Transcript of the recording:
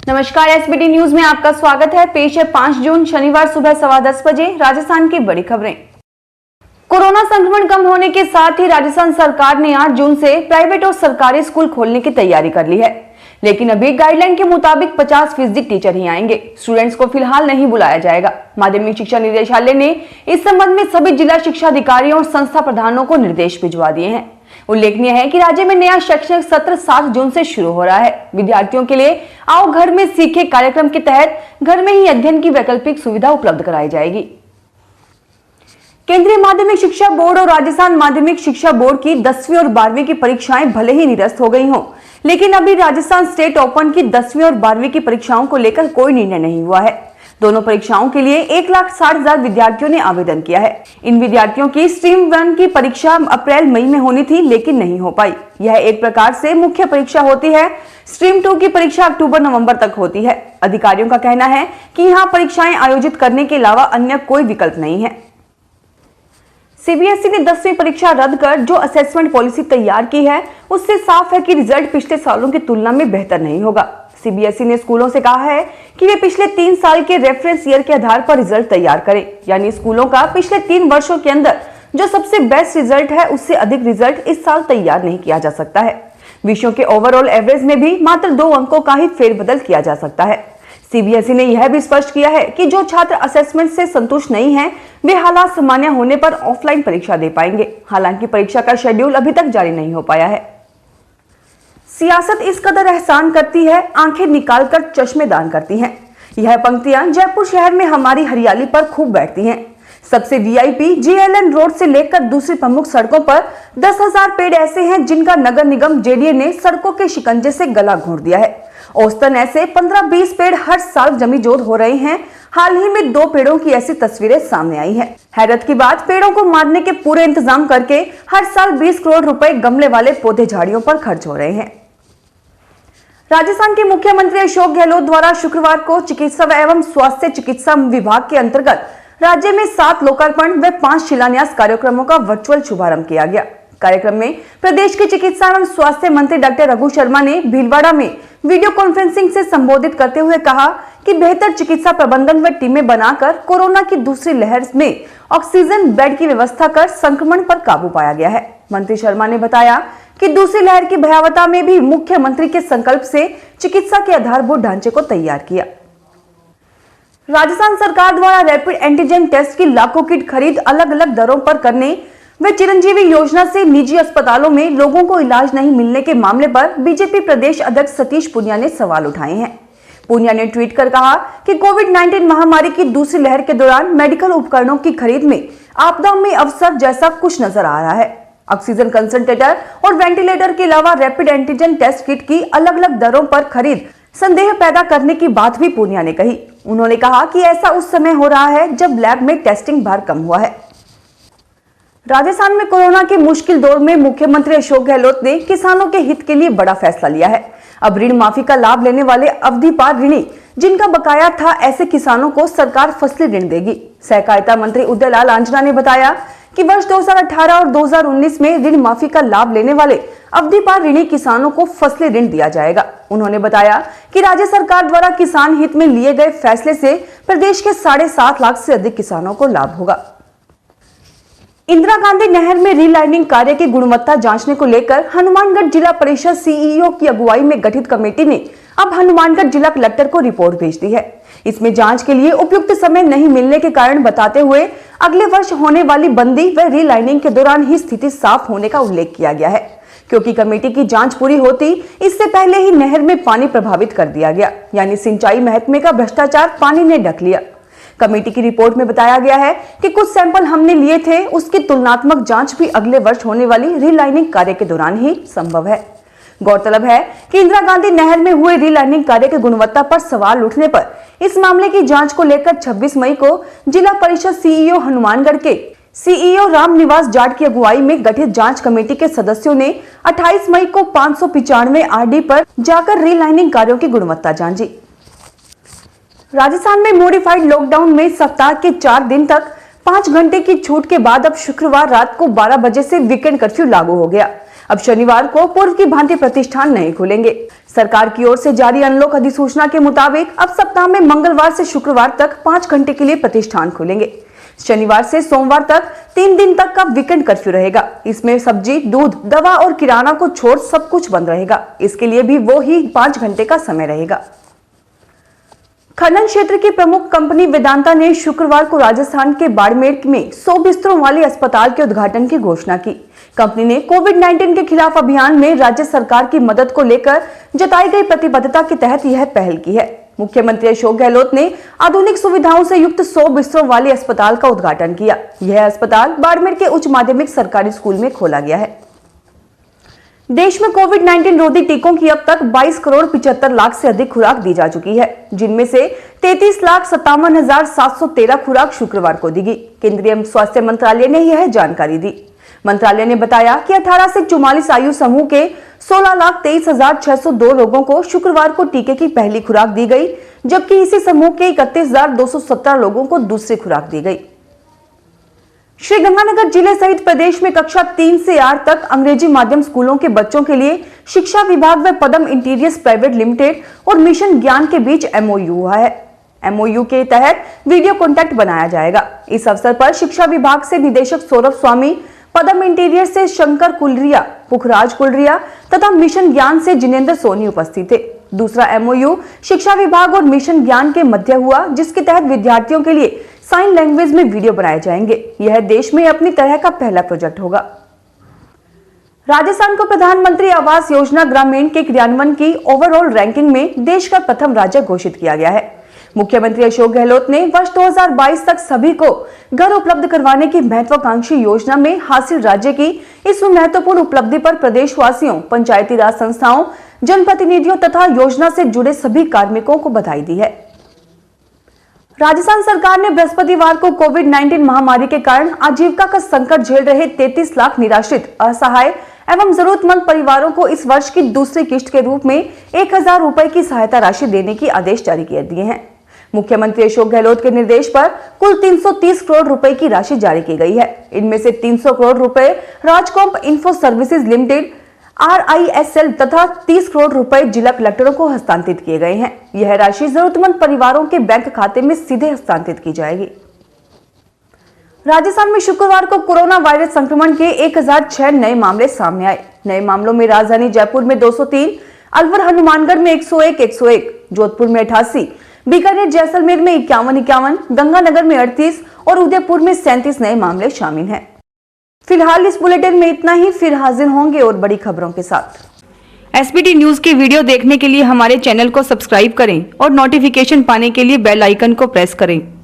नमस्कार, SBT news में आपका स्वागत है। पेश है 5 जून शनिवार सुबह 10:15 बजे राजस्थान की बड़ी खबरें। कोरोना संक्रमण कम होने के साथ ही राजस्थान सरकार ने 8 जून से प्राइवेट और सरकारी स्कूल खोलने की तैयारी कर ली है, लेकिन अभी गाइडलाइन के मुताबिक 50% टीचर ही आएंगे। स्टूडेंट्स को फिलहाल नहीं बुलाया जाएगा। माध्यमिक शिक्षा निदेशालय ने इस संबंध में सभी जिला शिक्षा अधिकारियों और संस्था प्रधानों को निर्देश भिजवा दिए हैं। उल्लेखनीय है कि राज्य में नया शैक्षणिक सत्र 7 जून से शुरू हो रहा है। विद्यार्थियों के लिए आओ घर में सीखे कार्यक्रम के तहत घर में ही अध्ययन की वैकल्पिक सुविधा उपलब्ध कराई जाएगी। केंद्रीय माध्यमिक शिक्षा बोर्ड और राजस्थान माध्यमिक शिक्षा बोर्ड की 10वीं और 12वीं की परीक्षाएं भले ही निरस्त हो गई हों, लेकिन अभी राजस्थान स्टेट ओपन की 10वीं और 12वीं की परीक्षाओं को लेकर कोई निर्णय नहीं हुआ है। दोनों परीक्षाओं के लिए 1,60,000 विद्यार्थियों ने आवेदन किया है। इन विद्यार्थियों की स्ट्रीम 1 की परीक्षा अप्रैल-मई में होनी थी, लेकिन नहीं हो पाई। यह एक प्रकार से मुख्य परीक्षा होती है। स्ट्रीम 2 की परीक्षा अक्टूबर-नवंबर तक होती है। अधिकारियों का कहना है कि यहाँ परीक्षाएं आयोजित करने के अलावा अन्य कोई विकल्प नहीं है। सीबीएसई ने 10वीं परीक्षा रद्द कर जो असेसमेंट पॉलिसी तैयार की है, उससे साफ है कि रिजल्ट पिछले सालों की तुलना में बेहतर नहीं होगा। सीबीएसई ने स्कूलों से कहा है कि वे पिछले 3 साल के रेफरेंस ईयर के आधार पर रिजल्ट तैयार करें, यानी स्कूलों का पिछले 3 वर्षों के अंदर जो सबसे बेस्ट रिजल्ट है, उससे अधिक रिजल्ट इस साल तैयार नहीं किया जा सकता है। विषयों के ओवरऑल एवरेज में भी मात्र 2 अंकों का ही फेरबदल किया जा सकता है। सीबीएसई ने यह भी स्पष्ट किया है कि जो छात्र असेसमेंट से संतुष्ट नहीं हैं, वे हालात सामान्य होने पर ऑफलाइन परीक्षा दे पाएंगे। हालांकि परीक्षा का शेड्यूल अभी तक जारी नहीं हो पाया है। सियासत इस कदर एहसान करती है, आंखें निकालकर चश्मे दान करती हैं। यह पंक्तियां जयपुर शहर में हमारी हरियाली पर खूब बैठती हैं। सबसे वीआईपी जेएलएन रोड से लेकर दूसरी प्रमुख सड़कों पर 10,000 पेड़ ऐसे हैं जिनका नगर निगम जेडीए ने सड़कों के शिकंजे से गला घोंट दिया है। औसतन ऐसे 15-20 पेड़ हर साल जमीजोद हो रहे हैं। हाल ही में 2 पेड़ों की ऐसी तस्वीरें सामने आई हैं। हैरत की बात, पेड़ों को मारने के पूरे इंतजाम करके हर साल 20 करोड़ रुपए गमले वाले पौधे झाड़ियों पर खर्च हो रहे हैं। राजस्थान के मुख्यमंत्री अशोक गहलोत द्वारा शुक्रवार को चिकित्सा एवं स्वास्थ्य चिकित्सा विभाग के अंतर्गत राज्य में 7 लोकार्पण व 5 शिलान्यास कार्यक्रमों का वर्चुअल शुभारंभ किया गया। कार्यक्रम में प्रदेश के चिकित्सा एवं स्वास्थ्य मंत्री डॉक्टर रघु शर्मा ने भीलवाड़ा में वीडियो कॉन्फ्रेंसिंग से संबोधित करते हुए कहा कि बेहतर चिकित्सा प्रबंधन व टीमें बनाकर कोरोना की दूसरी लहर में ऑक्सीजन बेड की व्यवस्था कर संक्रमण पर काबू पाया गया है। मंत्री शर्मा ने बताया कि दूसरी लहर की भयावहता में भी मुख्यमंत्री के संकल्प से चिकित्सा के आधारभूत ढांचे को तैयार किया। राजस्थान सरकार द्वारा रैपिड एंटीजन टेस्ट की लाखों किट खरीद अलग अलग दरों पर करने व चिरंजीवी योजना से निजी अस्पतालों में लोगों को इलाज नहीं मिलने के मामले पर बीजेपी प्रदेश अध्यक्ष सतीश पूनिया ने सवाल उठाए हैं। पूनिया ने ट्वीट कर कहा कि कोविड-19 महामारी की दूसरी लहर के दौरान मेडिकल उपकरणों की खरीद में आपदा में अवसर जैसा कुछ नजर आ रहा है। ऑक्सीजन कंसंट्रेटर और वेंटिलेटर के अलावा रैपिड एंटीजन टेस्ट किट की अलग अलग दरों पर खरीद संदेह पैदा करने की बात भी पूनिया ने कही। उन्होंने कहा कि ऐसा उस समय हो रहा है जब लैब में टेस्टिंग भार कम हुआ है। राजस्थान में कोरोना के मुश्किल दौर में मुख्यमंत्री अशोक गहलोत ने किसानों के हित के लिए बड़ा फैसला लिया है। अब ऋण माफी का लाभ लेने वाले अवधि पार ऋणी जिनका बकाया था, ऐसे किसानों को सरकार फसली ऋण देगी। सहकारिता मंत्री उदयलाल आंजना ने बताया कि वर्ष 2018 और 2019 में ऋण माफी का लाभ लेने वाले अवधि पार ऋणी किसानों को फसली ऋण दिया जाएगा। उन्होंने बताया कि राज्य सरकार द्वारा किसान हित में लिए गए फैसले से प्रदेश के 7.5 लाख से अधिक किसानों को लाभ होगा। इंदिरा गांधी नहर में रीलाइनिंग कार्य की गुणवत्ता जांचने को लेकर हनुमानगढ़ जिला परिषद सीईओ की अगुवाई में गठित कमेटी ने अब हनुमानगढ़ जिला कलेक्टर को रिपोर्ट भेज दी है। इसमें जांच के लिए उपयुक्त समय नहीं मिलने के कारण बताते हुए अगले वर्ष होने वाली बंदी व रीलाइनिंग के दौरान ही स्थिति साफ होने का उल्लेख किया गया है, क्योंकि कमेटी की जांच पूरी होती इससे पहले ही नहर में पानी प्रभावित कर दिया गया, यानी सिंचाई महकमे का भ्रष्टाचार पानी ने ढक लिया। कमेटी की रिपोर्ट में बताया गया है कि कुछ सैंपल हमने लिए थे, उसकी तुलनात्मक जांच भी अगले वर्ष होने वाली रीलाइनिंग कार्य के दौरान ही संभव है। गौरतलब है कि इंदिरा गांधी नहर में हुए रीलाइनिंग कार्य की गुणवत्ता पर सवाल उठने पर इस मामले की जांच को लेकर 26 मई को जिला परिषद सीईओ हनुमानगढ़ के सीईओ रामनिवास जाट की अगुवाई में गठित जांच कमेटी के सदस्यों ने 28 मई को 595 आरडी पर जाकर रीलाइनिंग कार्यों की गुणवत्ता जांची। राजस्थान में मॉडिफाइड लॉकडाउन में सप्ताह के 4 दिन तक 5 घंटे की छूट के बाद अब शुक्रवार रात को 12 बजे से वीकेंड कर्फ्यू लागू हो गया। अब शनिवार को पूर्व की भांति प्रतिष्ठान नहीं खुलेंगे। सरकार की ओर से जारी अनलॉक अधिसूचना के मुताबिक अब सप्ताह में मंगलवार से शुक्रवार तक 5 घंटे के लिए प्रतिष्ठान खुलेंगे। शनिवार से सोमवार तक 3 दिन तक का वीकेंड कर्फ्यू रहेगा। इसमें सब्जी, दूध, दवा और किराना को छोड़ सब कुछ बंद रहेगा। इसके लिए भी वो ही 5 घंटे का समय रहेगा। खनन क्षेत्र की प्रमुख कंपनी वेदांता ने शुक्रवार को राजस्थान के बाड़मेर में 100 बिस्तरों वाले अस्पताल के उद्घाटन की घोषणा की। कंपनी ने कोविड-19 के खिलाफ अभियान में राज्य सरकार की मदद को लेकर जताई गई प्रतिबद्धता के तहत यह पहल की है। मुख्यमंत्री अशोक गहलोत ने आधुनिक सुविधाओं से युक्त 100 बिस्तरों वाले अस्पताल का उद्घाटन किया। यह अस्पताल बाड़मेर के उच्च माध्यमिक सरकारी स्कूल में खोला गया है। देश में कोविड-19 रोधी टीकों की अब तक 22 करोड़ 75 लाख से अधिक खुराक दी जा चुकी है, जिनमें से 33,57,713 खुराक शुक्रवार को दी गई। केंद्रीय स्वास्थ्य मंत्रालय ने यह जानकारी दी। मंत्रालय ने बताया कि 18 से 44 आयु समूह के 16,23,602 लोगों को शुक्रवार को टीके की पहली खुराक दी गई, जबकि इसी समूह के 31,217 लोगों को दूसरी खुराक दी गई। श्रीगंगानगर जिले सहित प्रदेश में कक्षा 3 से 8 तक अंग्रेजी माध्यम स्कूलों के बच्चों के लिए शिक्षा विभाग व पदम इंटीरियर्स प्राइवेट लिमिटेड और मिशन ज्ञान के बीच एमओयू हुआ है। एमओयू के तहत वीडियो कॉन्टैक्ट बनाया जाएगा। इस अवसर पर शिक्षा विभाग से निदेशक सौरभ स्वामी, पदम इंटीरियर से शंकर कुलरिया, पुखराज कुलरिया तथा मिशन ज्ञान से जिनेंद्र सोनी उपस्थित थे। दूसरा एमओयू शिक्षा विभाग और मिशन ज्ञान के मध्य हुआ, जिसके तहत विद्यार्थियों के लिए साइन लैंग्वेज में वीडियो बनाए जाएंगे। यह देश में अपनी तरह का पहला प्रोजेक्ट होगा। राजस्थान को प्रधानमंत्री आवास योजना ग्रामीण के क्रियान्वयन की ओवरऑल रैंकिंग में देश का प्रथम राज्य घोषित किया गया है। मुख्यमंत्री अशोक गहलोत ने वर्ष 2022 तक सभी को घर उपलब्ध करवाने की महत्वाकांक्षी योजना में हासिल राज्य की इस महत्वपूर्ण उपलब्धि पर प्रदेशवासियों, पंचायती राज संस्थाओं, जनप्रतिनिधियों तथा योजना से जुड़े सभी कार्मिकों को बधाई दी है। राजस्थान सरकार ने बृहस्पतिवार को कोविड-19 महामारी के कारण आजीविका का संकट झेल रहे 33 लाख निराश्रित, असहाय एवं जरूरतमंद परिवारों को इस वर्ष की दूसरी किश्त के रूप में 1,000 रुपए की सहायता राशि देने की आदेश जारी कर दिए हैं। मुख्यमंत्री अशोक गहलोत के निर्देश पर कुल 330 करोड़ रुपए की राशि जारी की गई है। इनमें से 300 करोड़ रुपए RajComp info services limited RISL तथा 30 करोड़ रुपए जिला कलेक्टरों को हस्तांतरित किए गए हैं। यह राशि जरूरतमंद परिवारों के बैंक खाते में सीधे हस्तांतरित की जाएगी। राजस्थान में शुक्रवार को कोरोना वायरस संक्रमण के 1006 नए मामले सामने आए। नए मामलों में राजधानी जयपुर में 203, अलवर हनुमानगढ़ में 101, जोधपुर में 88, बीकानेर जैसलमेर में 51, गंगानगर में 38 और उदयपुर में 37 नए मामले शामिल हैं। फिलहाल इस बुलेटिन में इतना ही। फिर हाजिर होंगे और बड़ी खबरों के साथ। SBT न्यूज के वीडियो देखने के लिए हमारे चैनल को सब्सक्राइब करें और नोटिफिकेशन पाने के लिए बेल आइकन को प्रेस करें।